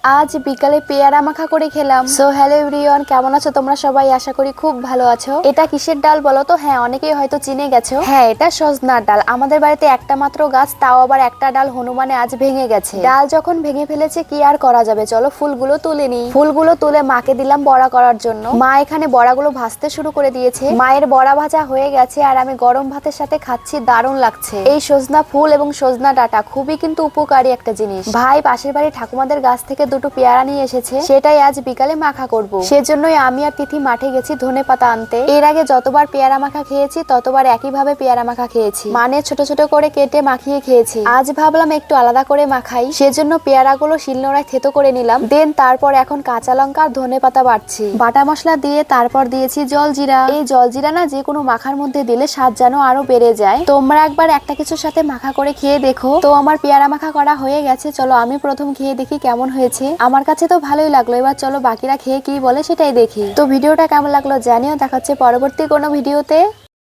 আজ বিকালে পেয়ারা মাখা করে খেলাম। সো হ্যালো এভরিওয়ান, কেমন আছো তোমরা সবাই? আশা করি খুব ভালো আছো। এটা কিসের ডাল বলো তো? হ্যাঁ, অনেকেই হয়তো চিনে গেছো। হ্যাঁ, এটা সজনার ডাল। আমাদের বাড়িতে একটা মাত্র গাছ, তাও আবার একটা ডাল হনুমানে আজ ভেঙে গেছে। ডাল যখন ভেঙে ফেলেছে কি আর করা যাবে, চলো ফুলগুলো তুলে নিই। ফুলগুলো তুলে মাকে দিলাম বড়া করার জন্য। মা এখানে বড়াগুলো ভাজতে শুরু করে দিয়েছে। মায়ের বড়া ভাজা হয়ে গেছে আর আমি গরম ভাতের সাথে খাচ্ছি, দারুণ লাগছে। এই সজনা ফুল এবং সজনা ডাঁটা খুবই কিন্তু উপকারী একটা জিনিস। ভাই পাশের বাড়ি ঠাকুমাদের গাছ থেকে দুটো পেয়ারা নিয়ে এসেছে, সেটাই আজ বিকালে মাখা করব। সেজন্যই আমি আর তিথি মাঠে গেছি ধনেপাতা আনতে। এর আগে যতবার পেয়ারা মাখা খেয়েছি ততবার একইভাবে পেয়ারা মাখা খেয়েছি, মানে ছোট ছোট করে কেটে মাখিয়ে খেয়েছি। আজ ভাবলাম একটু আলাদা করে মাখাই, সেজন্য পেয়ারাগুলো শিলনোড়ায় থেতো করে নিলাম। দেন তারপর এখন কাঁচা লঙ্কা আর ধনেপাতা বাটছি। বাটা মশলা দিয়ে তারপর দিয়েছি জলজিরা। এই জলজিরা না যে কোনো মাখার মধ্যে দিলে স্বাদ যেন আরো বেড়ে যায়। তোমরা একবার একটা কিছুর সাথে মাখা করে খেয়ে দেখো। তো আমার পেয়ারা মাখা করা হয়ে গেছে, চলো আমি প্রথম খেয়ে দেখি কেমন হয়েছে। আমার কাছে তো ভালোই লাগলো, এবার চলো বাকিরা খেয়ে কি বলে সেটাই দেখি। তো ভিডিওটা কেমন লাগলো জানিও, দেখা হচ্ছে পরবর্তী কোনো ভিডিওতে।